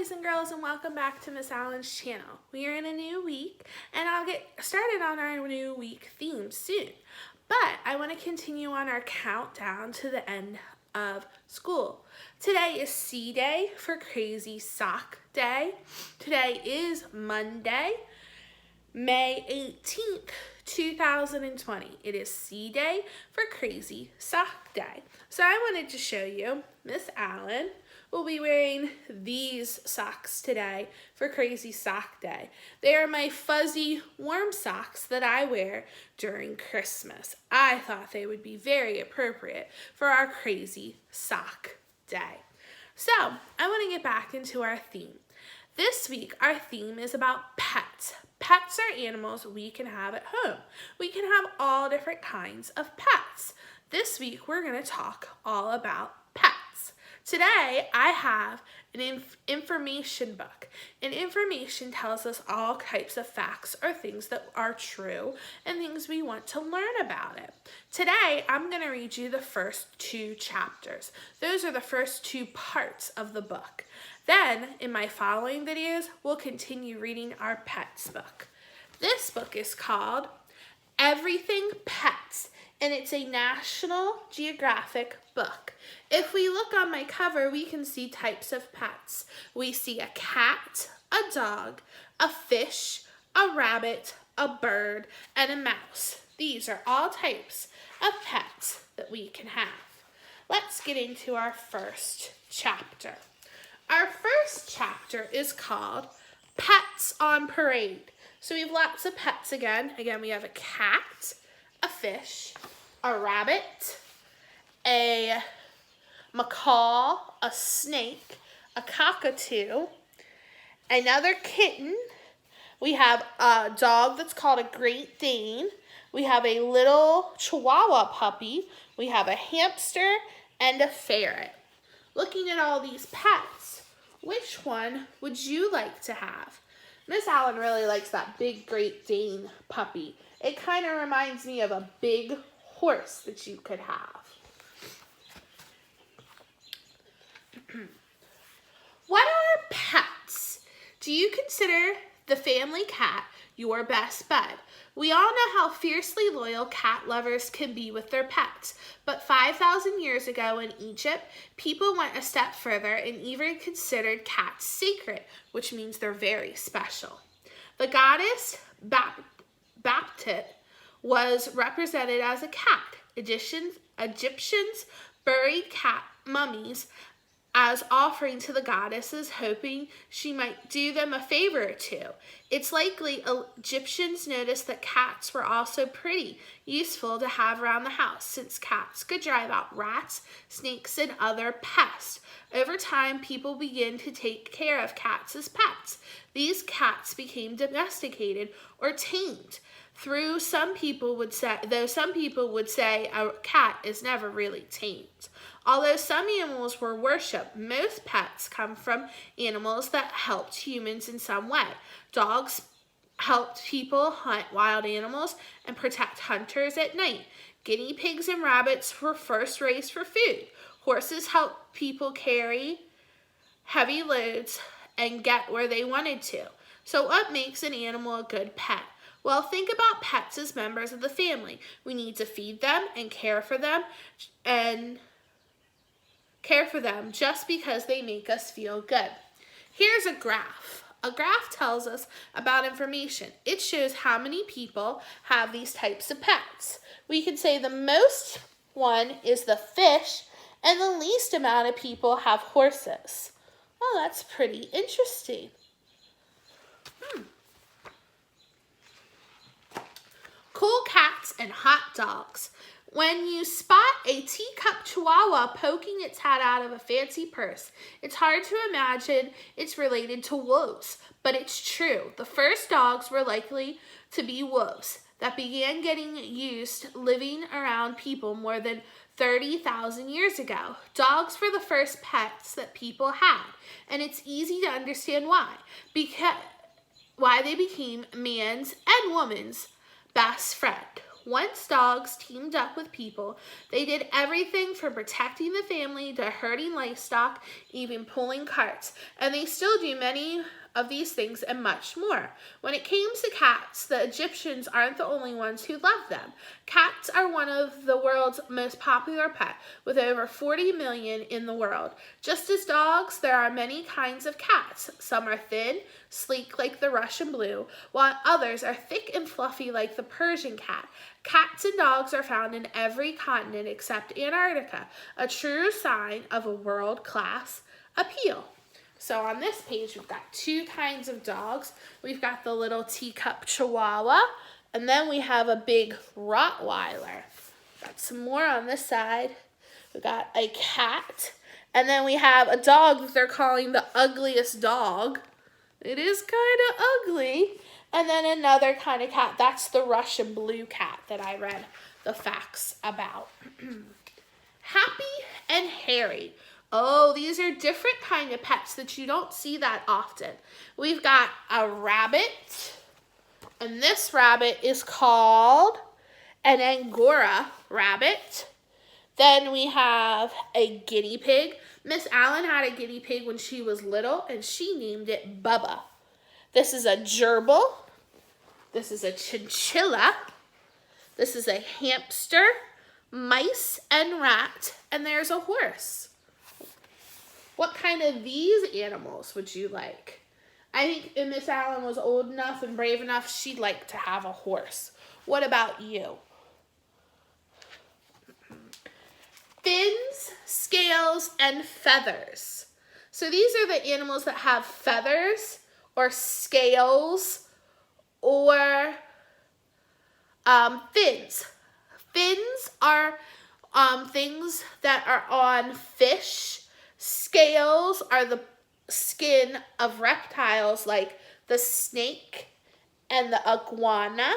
boys and girls, and welcome back to Miss Allen's channel. We are in a new week, and I'll get started on our new week theme soon. But I want to continue on our countdown to the end of school. Today is C Day for Crazy Sock Day. Today is Monday, May 18th, 2020. It is C Day for Crazy Sock Day. So I wanted to show you Miss Allen will be wearing these socks today for Crazy Sock Day. They are my fuzzy warm socks that I wear during Christmas. I thought they would be very appropriate for our Crazy Sock Day. So I want to get back into our theme. This week, our theme is about pets. Pets are animals we can have at home. We can have all different kinds of pets. This week, we're going to talk all about pets. Today, I have an information book. And information tells us all types of facts or things that are true and things we want to learn about it. Today, I'm going to read you the first 2 chapters. Those are the first 2 parts of the book. Then, in my following videos, we'll continue reading our pets book. This book is called Everything Pets, and it's a National Geographic book. If we look on my cover, we can see types of pets. We see a cat, a dog, a fish, a rabbit, a bird, and a mouse. These are all types of pets that we can have. Let's get into our first chapter. Our first chapter is called Pets on Parade. So we have lots of pets again. Again, we have a cat, a fish, a rabbit, a macaw, a snake, a cockatoo, another kitten. We have a dog that's called a Great Dane. We have a little Chihuahua puppy. We have a hamster and a ferret. Looking at all these pets, which one would you like to have? Miss Allen really likes that big Great Dane puppy. It kind of reminds me of a big horse that you could have. What are pets? Do you consider the family cat your best bud? We all know how fiercely loyal cat lovers can be with their pets, but 5,000 years ago in Egypt, people went a step further and even considered cats sacred, which means they're very special. The goddess Baptit was represented as a cat. Egyptians buried cat mummies as offering to the goddesses, hoping she might do them a favor or two. It's likely Egyptians noticed that cats were also pretty useful to have around the house, since cats could drive out rats, snakes, and other pests. Over time, people began to take care of cats as pets. These cats became domesticated or tamed. Though some people would say a cat is never really tamed. Although some animals were worshipped, most pets come from animals that helped humans in some way. Dogs helped people hunt wild animals and protect hunters at night. Guinea pigs and rabbits were first raised for food. Horses helped people carry heavy loads and get where they wanted to. So what makes an animal a good pet? Well, think about pets as members of the family. We need to feed them and care for them just because they make us feel good. Here's a graph. A graph tells us about information. It shows how many people have these types of pets. We can say the most one is the fish, and the least amount of people have horses. Oh, that's pretty interesting. Cool cats and hot dogs. When you spot a teacup chihuahua poking its head out of a fancy purse, it's hard to imagine it's related to wolves, but it's true. The first dogs were likely to be wolves that began getting used living around people more than 30,000 years ago. Dogs were the first pets that people had, and it's easy to understand why they became man's and woman's best friend. Once dogs teamed up with people, they did everything from protecting the family to herding livestock, even pulling carts. And they still do many of these things and much more. When it came to cats, the Egyptians aren't the only ones who love them. Cats are one of the world's most popular pets, with over 40 million in the world. Just as dogs, there are many kinds of cats. Some are thin, sleek like the Russian blue, while others are thick and fluffy like the Persian cat. Cats and dogs are found in every continent except Antarctica, a true sign of a world-class appeal. So on this page, we've got two kinds of dogs. We've got the little teacup Chihuahua, and then we have a big Rottweiler. Got some more on this side. We've got a cat, and then we have a dog that they're calling the ugliest dog. It is kind of ugly. And then another kind of cat. That's the Russian blue cat that I read the facts about. Happy and hairy. Oh, these are different kind of pets that you don't see that often. We've got a rabbit, and this rabbit is called an Angora rabbit. Then we have a guinea pig. Miss Allen had a guinea pig when she was little, and she named it Bubba. This is a gerbil. This is a chinchilla. This is a hamster, mice, and rat, and there's a horse. What kind of these animals would you like? I think if Miss Allen was old enough and brave enough, she'd like to have a horse. What about you? Fins, scales, and feathers. So these are the animals that have feathers or scales or fins. Fins are things that are on fish. Scales are the skin of reptiles like the snake and the iguana.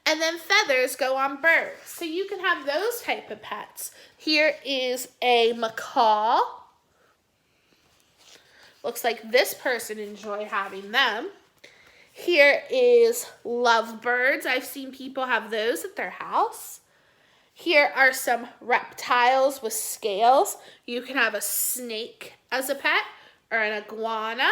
And then feathers go on birds. So you can have those type of pets. Here is a macaw. Looks like this person enjoy having them. Here is lovebirds. I've seen people have those at their house. Here are some reptiles with scales. You can have a snake as a pet or an iguana.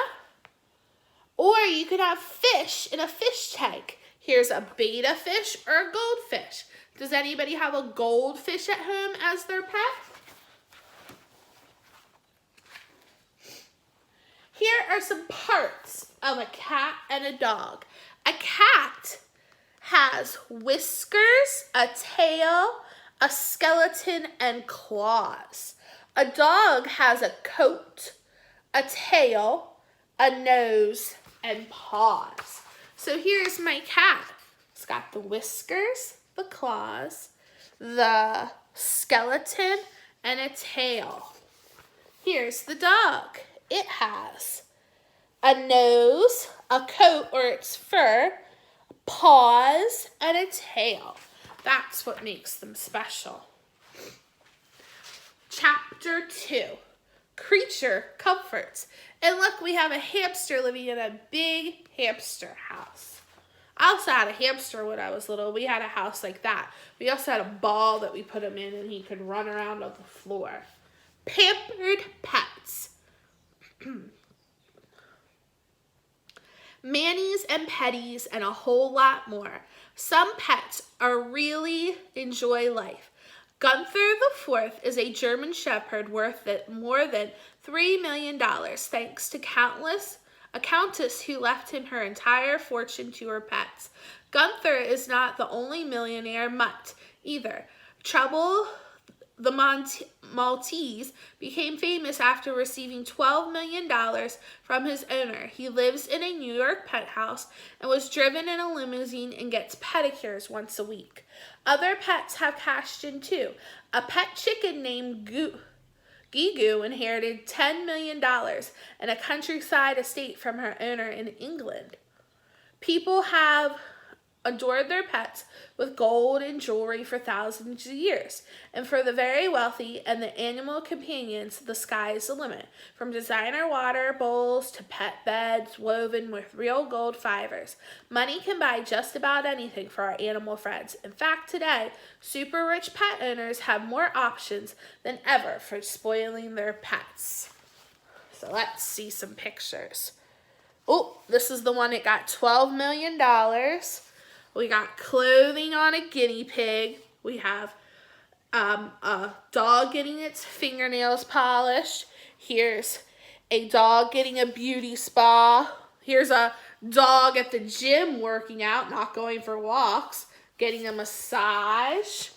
Or you could have fish in a fish tank. Here's a betta fish or a goldfish. Does anybody have a goldfish at home as their pet? Here are some parts of a cat and a dog. A cat has whiskers, a tail, a skeleton, and claws. A dog has a coat, a tail, a nose, and paws. So here's my cat. It's got the whiskers, the claws, the skeleton, and a tail. Here's the dog. It has a nose, a coat or its fur, paws, and a tail. That's what makes them special. Chapter 2, Creature Comforts. And look, we have a hamster living in a big hamster house. I also had a hamster when I was little. We had a house like that. We also had a ball that we put him in and he could run around on the floor. Pampered pets. Manis and petties and a whole lot more. Some pets really enjoy life. Gunther the Fourth is a German shepherd worth more than $3 million, thanks to a countess who left him her entire fortune to her pets. Gunther is not the only millionaire mutt either. Trouble the Maltese became famous after receiving $12 million from his owner. He lives in a New York penthouse and was driven in a limousine and gets pedicures once a week. Other pets have cashed in too. A pet chicken named Gigu inherited $10 million and a countryside estate from her owner in England. People have adored their pets with gold and jewelry for thousands of years. And for the very wealthy and the animal companions, the sky is the limit. From designer water bowls to pet beds woven with real gold fibers. Money can buy just about anything for our animal friends. In fact, today, super rich pet owners have more options than ever for spoiling their pets. So let's see some pictures. Oh, this is the one that got $12 million. We got clothing on a guinea pig. We have a dog getting its fingernails polished. Here's a dog getting a beauty spa. Here's a dog at the gym working out, not going for walks, getting a massage.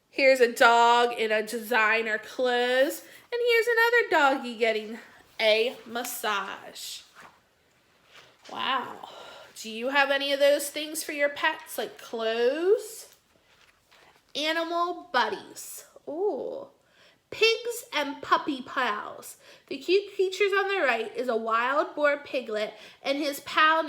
Here's a dog in a designer clothes. And here's another doggy getting a massage. Wow. Do you have any of those things for your pets, like clothes? Animal buddies. Ooh. Pigs and puppy pals. The cute creatures on the right is a wild boar piglet, and his pal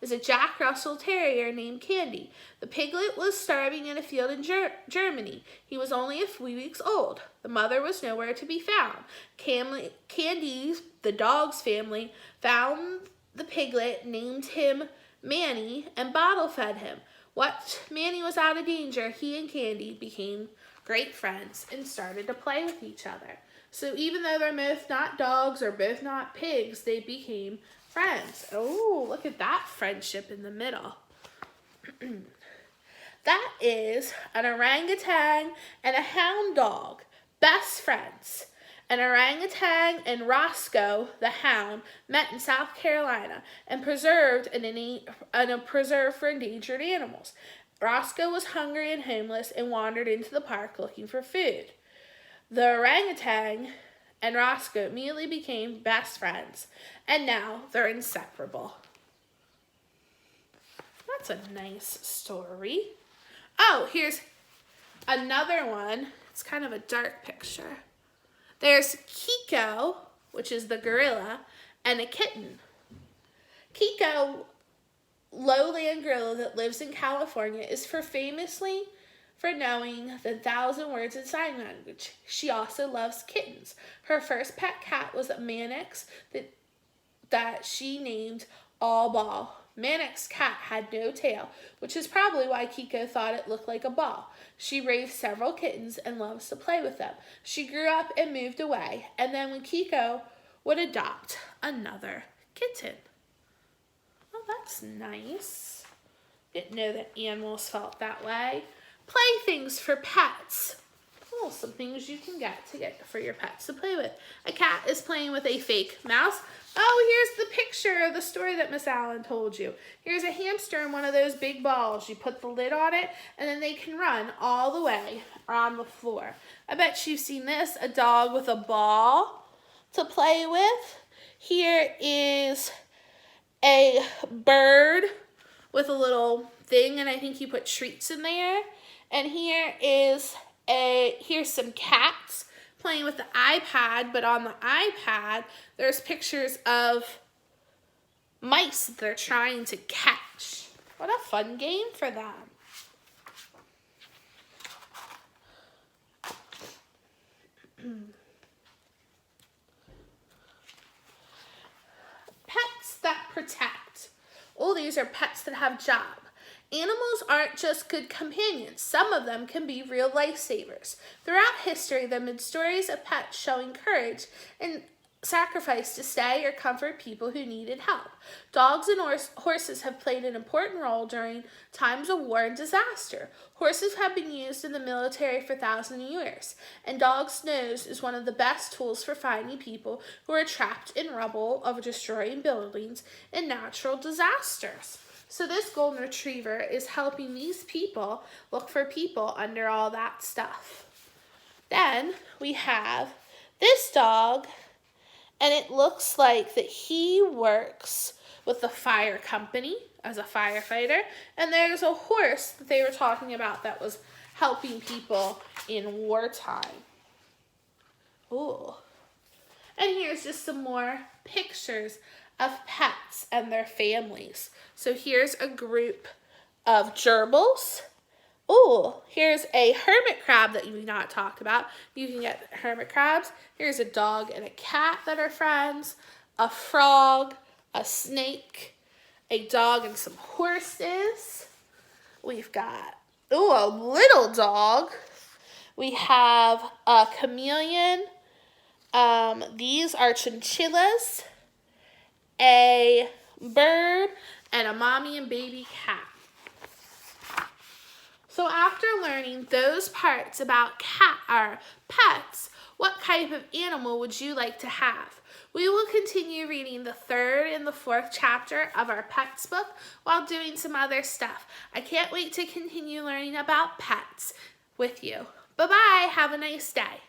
is a Jack Russell Terrier named Candy. The piglet was starving in a field in Germany. He was only a few weeks old. The mother was nowhere to be found. Candy, the dog's family, found the piglet, named him Manny, and bottle fed him. Once Manny was out of danger, he and Candy became great friends and started to play with each other. So even though they're both not dogs or both not pigs, they became friends. Oh, look at that friendship in the middle. That is an orangutan and a hound dog, best friends. An orangutan and Roscoe, the hound, met in South Carolina and preserved in a preserve for endangered animals. Roscoe was hungry and homeless and wandered into the park looking for food. The orangutan and Roscoe immediately became best friends, and now they're inseparable. That's a nice story. Oh, here's another one. It's kind of a dark picture. There's Kiko, which is the gorilla, and a kitten. Kiko, lowland gorilla that lives in California, is famously for knowing the 1,000 words in sign language. She also loves kittens. Her first pet cat was a Mannix that she named All Ball. Mannix's cat had no tail, which is probably why Kiko thought it looked like a ball. She raised several kittens and loves to play with them. She grew up and moved away, and then when Kiko would adopt another kitten. Well, that's nice. Didn't know that animals felt that way. Playthings for pets. Oh, some things you can get for your pets to play with. A cat is playing with a fake mouse. Oh, here's the picture of the story that Miss Allen told you. Here's a hamster in one of those big balls. You put the lid on it, and then they can run all the way on the floor. I bet you've seen this, a dog with a ball to play with. Here is a bird with a little thing, and I think you put treats in there. And here's some cats playing with the iPad, but on the iPad, there's pictures of mice that they're trying to catch. What a fun game for them. Pets that protect. Oh, these are pets that have jobs. Animals aren't just good companions. Some of them can be real lifesavers. Throughout history, there have been stories of pets showing courage and sacrifice to stay or comfort people who needed help. Dogs and horses have played an important role during times of war and disaster. Horses have been used in the military for thousands of years, and dogs' nose is one of the best tools for finding people who are trapped in rubble of destroying buildings and natural disasters. So this golden retriever is helping these people look for people under all that stuff. Then we have this dog, and it looks like that he works with the fire company as a firefighter. And there's a horse that they were talking about that was helping people in wartime. Ooh. And here's here's just some more pictures of pets and their families. So here's a group of gerbils. Oh, here's a hermit crab that we've not talked about. You can get hermit crabs. Here's a dog and a cat that are friends, a frog, a snake, a dog and some horses. We've got, a little dog. We have a chameleon. These are chinchillas, a bird, and a mommy and baby cat. So after learning those parts about pets, what type of animal would you like to have? We will continue reading the 3rd and the 4th chapter of our pets book while doing some other stuff. I can't wait to continue learning about pets with you. Bye-bye. Have a nice day.